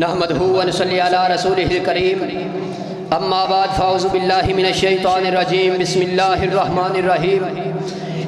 نحمدہ و نصلی علی رسولہ الکریم اما بعد فاعوذ باللہ من الشیطان الرجیم بسم اللہ الرحمن الرحیم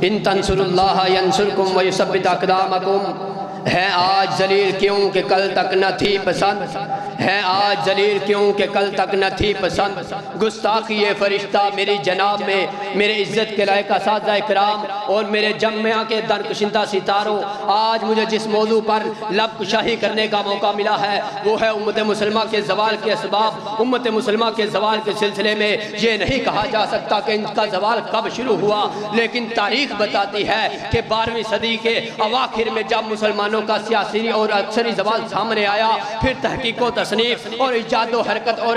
ان تنصروا اللہ ینصرکم ویثبت اقدامکم۔ ہے آج ذلیل کیوں کہ کل تک نہ تھی پسند، ہے آج ذلیل کیوں کہ کل تک نہ تھی پسند، گستاخی یہ فرشتہ میری جناب میں، میرے عزت کے لائق اساتذہ اکرام اور میرے جمعہ کے درکشندہ ستاروں، آج مجھے جس موضوع پر لب کشاہی کرنے کا موقع ملا ہے وہ ہے امت مسلمہ کے زوال کے اسباب۔ امت مسلمہ کے زوال کے سلسلے میں یہ نہیں کہا جا سکتا کہ ان کا زوال کب شروع ہوا، لیکن تاریخ بتاتی ہے کہ 12ویں صدی کے اواخر میں جب مسلمانوں کا سیاسی اور اکثری زوال سامنے آیا، پھر تحقیق و تصنیف اور ایجاد و حرکت اور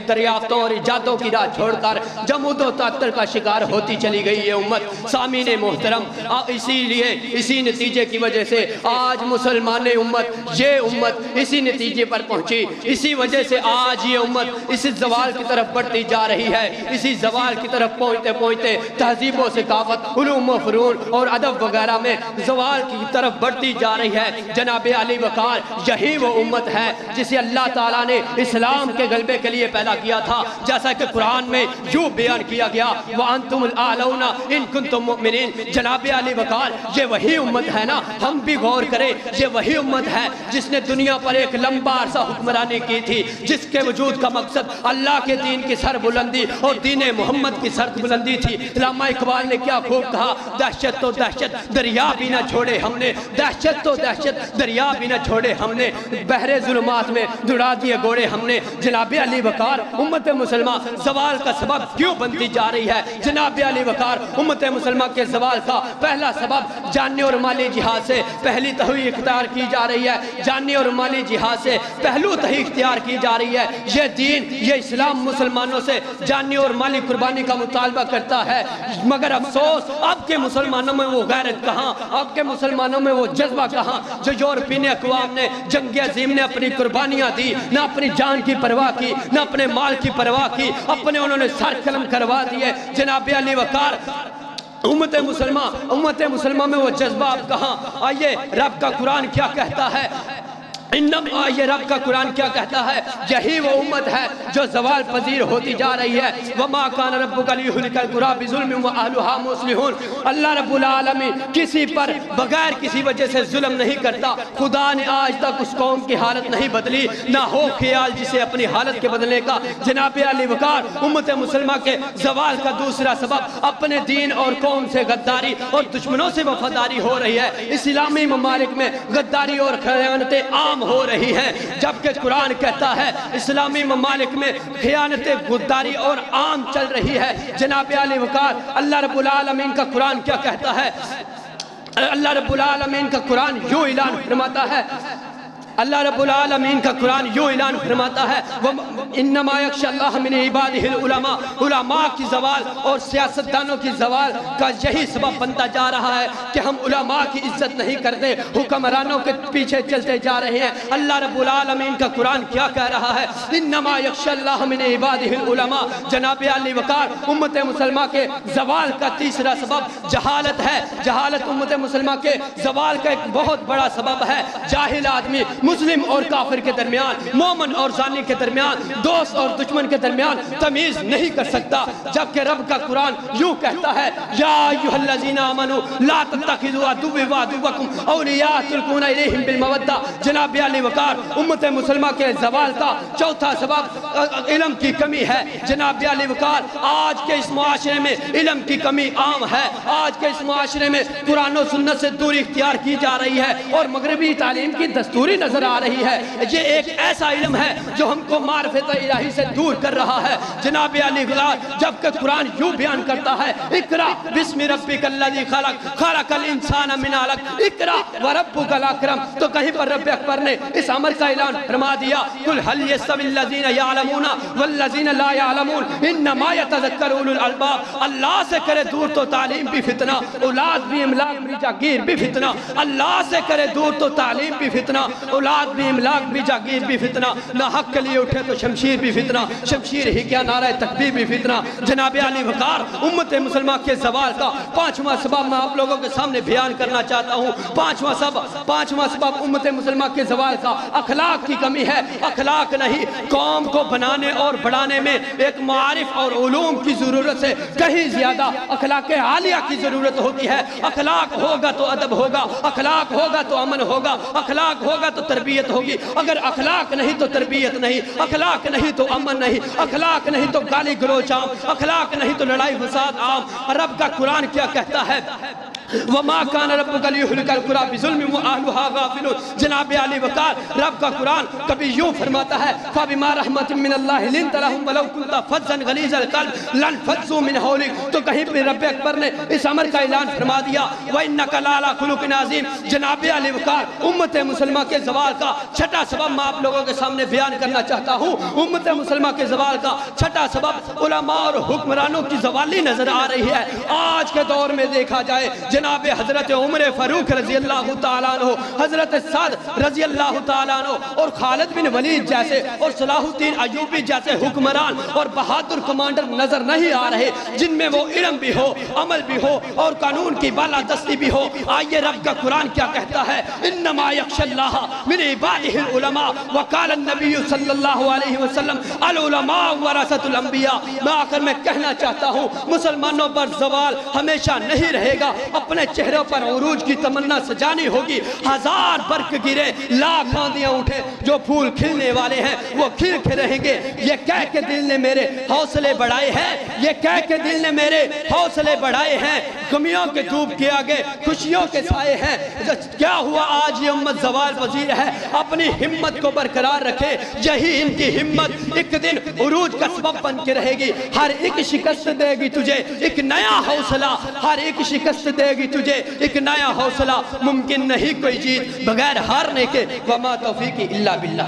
دریافتوں اور ایجادوں کی راہ چھوڑ کر جمود و تعطل کا شکار ہوتی چلی گئی یہ امت۔ سامعین محترم، اسی لیے اسی نتیجے کی وجہ سے آج مسلمان امت، یہ امت اسی نتیجے پر پہنچی، اسی وجہ سے آج یہ امت اسی زوال کی طرف بڑھتی جا رہی ہے۔ اسی زوال کی طرف پہنچتے پہنچتے تہذیب و ثقافت، علوم و فنون اور ادب وغیرہ میں زوال کی طرف بڑھتی جا رہی ہے۔ جناب علی وقار یہی وہ امت ہے جسے اللہ تعالیٰ نے اسلام کے غلبے کے لیے پیدا کیا تھا، جیسا کہ قرآن میں یوں بیان کیا گیا وَأَنْتُمُ الْأَعْلَوْنَ إِن كُنتُم مُؤْمِنِينَ۔ جناب علی وقار یہ وہی امت ہے نا، ہم بھی غور کریں، یہ وہی امت ہے جس نے دنیا پر ایک لمبا عرصہ حکمرانی کی تھی، جس کے وجود کا مقصد اللہ کے دین کی سر بلندی اور دین محمد کی سر بلندی تھی۔ علامہ اقبال نے کیا خوب کہا، دہشت تو دہشت دریا بھی نہ چھوڑے ہم نے، دہشت تو دہشت دریا بھی نہ چھوڑے ہم نے، بحر ظلمات میں دوڑا دیے گھوڑے ہم نے۔ جناب علی وقار امت مسلمہ زوال کا سبب کیوں بنتی جا رہی ہے؟ جناب علی وقار امت مسلمہ کے زوال کا پہلا سبب جانی اور مالی جہاد سے پہلی تہوی اختیار کی جا رہی ہے، جانی اور مالی جہاد سے پہلو تہی اختیار کی جا رہی ہے۔ یہ دین، یہ اسلام مسلمانوں سے جانی اور مالی قربانی کا مطالبہ کرتا ہے، مگر افسوس اب کے مسلمانوں میں وہ غیرت کہاں، اب کے مسلمانوں میں وہ جذبہ کہاں جو یورپین اقوام نے جنگ عظیم نے اپنی قربانیاں دی، نہ اپنی جان کی پرواہ کی، نہ اپنے مال کی پرواہ کی، اپنے انہوں نے سر قلم کروا دیے۔ جناب علی وقار امت مسلمہ میں وہ جذبہ اب کہاں؟ آئیے رب کا قرآن کیا کہتا ہے، یہ رب کا قرآن کیا کہتا ہے؟ یہی وہ امت ہے جو زوال پذیر ہوتی جا رہی ہے۔ وَمَا كَانَ رَبُّكَ لِيُهْلِكَ الْقُرَىٰ بِظُلْمٍ وَأَهْلُهَا مُصْلِحُونَ۔ اللہ رب العالمین کسی پر بغیر کسی وجہ سے ظلم نہیں کرتا۔ خدا نے آج تک اس قوم کی حالت نہیں بدلی، نہ ہو خیال جسے اپنی حالت کے بدلنے کا۔ جناب علی وقار امت مسلمہ کے زوال کا دوسرا سبب اپنے دین اور قوم سے غداری اور دشمنوں سے وفاداری ہو رہی ہے۔ اسلامی ممالک میں غداری اور خیانتیں عام ہو رہی ہیں، جبکہ قرآن کہتا ہے اسلامی ممالک میں خیانتیں غداری اور عام چل رہی ہے۔ جناب علی وقار اللہ رب العالمین کا قرآن کیا کہتا ہے؟ اللہ رب العالمین کا قرآن یوں اعلان فرماتا ہے، اللہ رب العالمین کا قرآن یوں اعلان فرماتا ہے انما یخشی اللہ من عبادہ العلماء۔ علماء کی زوال اور سیاستدانوں کی زوال کا یہی سبب بنتا جا رہا ہے کہ ہم علماء کی عزت نہیں کرتے، حکمرانوں کے پیچھے چلتے جا رہے ہیں۔ اللہ رب العالمین کا قرآن کیا کہہ رہا ہے؟ انما یخشی اللہ من عبادہ العلماء۔ جناب علی وقار امت مسلمہ کے زوال کا تیسرا سبب جہالت ہے۔ جہالت امت مسلمہ کے زوال کا ایک بہت بڑا سبب ہے۔ جاہل آدمی مسلم اور کافر کے درمیان، مومن اور زانی کے درمیان، دوست اور دشمن کے درمیان تمیز نہیں کر سکتا، جبکہ رب کا قرآن یوں کہتا ہے یا ایھا الذین آمنوا لا تتخذوا عدوی وعدوکم اولیاء تلقون الیہم بالمودہ۔ جناب علی وقار امت مسلمہ کے زوال کا چوتھا سبب علم کی کمی ہے۔ جناب علی وقار آج کے اس معاشرے میں علم کی کمی عام ہے، آج کے اس معاشرے میں قرآن و سنت سے دوری اختیار کی جا رہی ہے اور مغربی تعلیم کی دستوری نظر آ رہی ہے۔ یہ ایک ایسا علم ہے جو ہم کو معرفت الہی سے دور کر رہا ہے۔ جناب علی وقار جبکہ قرآن یوں بیان کرتا ہے اقرأ بسم ربک الذی خلق خلق الانسان من علق اقرأ وربک الاکرم، تو کہیں پر رب اکبر نے اس امر کا اعلان فرما دیا قل هل یستوی الذین یعلمون والذین لا یعلمون انما یتذکر اولو الالباب۔ اللہ سے کرے دور تو تعلیم بھی فتنہ، اولاد بھی املاک بھی جاگیر بھی فتنہ۔ اللہ سے کرے دور تو تعلیم بھی فتنہ، اولاد بھی، املاک بھی، جاگیر بھی فتنہ، نہ حق کے لیے اٹھے تو شمشیر بھی فتنہ، شمشیر ہی کیا نعرہ تکبیر بھی فتنہ۔ جناب علی وقار امت مسلمہ کے زوال کا پانچواں سبب میں آپ لوگوں کے سامنے بیان کرنا چاہتا ہوں۔ پانچواں سبب امت مسلمہ کے زوال کا اخلاق کی کمی ہے۔ اخلاق نہیں، قوم کو بنانے اور بڑھانے میں ایک معارف اور علوم کی ضرورت سے کہیں زیادہ اخلاق عالیہ کی ضرورت ہوتی ہے۔ اخلاق ہوگا تو ادب ہوگا، اخلاق ہوگا تو امن ہوگا، اخلاق ہوگا تو تربیت ہوگی۔ اگر اخلاق نہیں تو تربیت نہیں، اخلاق نہیں تو امن نہیں، اخلاق نہیں تو گالی گلوچ عام، اخلاق نہیں تو لڑائی فساد عام۔ رب کا قرآن کیا کہتا ہے؟ وَمَا كَانَ رَبُّكَ لِيُهْلِكَ الْقُرَىٰ بِظُلْمٍ وَأَهْلُهَا غَافِلُونَ۔ جناب علی وقار رب کا قرآن کبھی یوں فرماتا ہے فَبِمَا رَحْمَةٍ مِّنَ اللَّهِ لِنْتَ لَهُمْ وَلَوْ كُنْتَ فَظًّا غَلِيظَ الْقَلْبِ لَانفَضُّوا مِنْ حَوْلِكَ۔ تو کہیں پہ رب اکبر نے اس امر کا اعلان فرما دیا وَإِنَّكَ لَعَلَىٰ خُلُقٍ عَظِيمٍ۔ جناب علی وقار امت مسلمہ کے زوال کا چھٹا سبب میں آپ لوگوں کے سامنے بیان کرنا چاہتا ہوں۔ امت مسلمہ کے زوال کا چھٹا سبب علماء اور حکمرانوں کی زوالی نظر آ رہی ہے۔ آج کے دور میں دیکھا جائے جناب حضرت عمر فاروق رضی اللہ تعالیٰ عنہ، حضرت سعد رضی اللہ تعالیٰ عنہ اور خالد بن ولید جیسے اور صلاح الدین ایوبی جیسے حکمران اور بہادر کمانڈر نظر نہیں آ رہے جن میں وہ علم بھی ہو، عمل بھی ہو اور قانون کی بالادستی بھی ہو۔ آئیے رب کا قرآن کیا کہتا ہے انما یخشی اللہ من عبادہ العلماء وقال النبی صلی اللہ علیہ وسلم العلماء ورثۃ الانبیاء۔ میں آخر میں کہنا چاہتا ہوں مسلمانوں پر زوال ہمیشہ نہیں رہے گا۔ اپنے چہروں پر عروج کی تمنا سجانی ہوگی۔ ہزار برق گرے، لاکھ آندیاں اٹھے، جو پھول کھلنے والے ہیں وہ کھل کے رہیں گے۔ یہ کہہ کے دل نے میرے حوصلے بڑھائے ہیں، یہ کہہ کے دل نے میرے حوصلے بڑھائے ہیں۔ غمیوں کے دھوپ کے آگے خوشیوں کے سائے ہیں۔ کیا ہوا آج یہ امت زوال پذیر ہے؟ اپنی ہمت کو برقرار رکھے، یہی ان کی ہمت ایک دن عروج کا سبب بن کے رہے گی۔ ہر ایک شکست دے گی تجھے ایک نیا حوصلہ، ہر ایک شکست دے گی تجھے ایک نیا حوصلہ۔ ممکن نہیں کوئی جیت بغیر ہارنے کے۔ وما توفیقی الا باللہ۔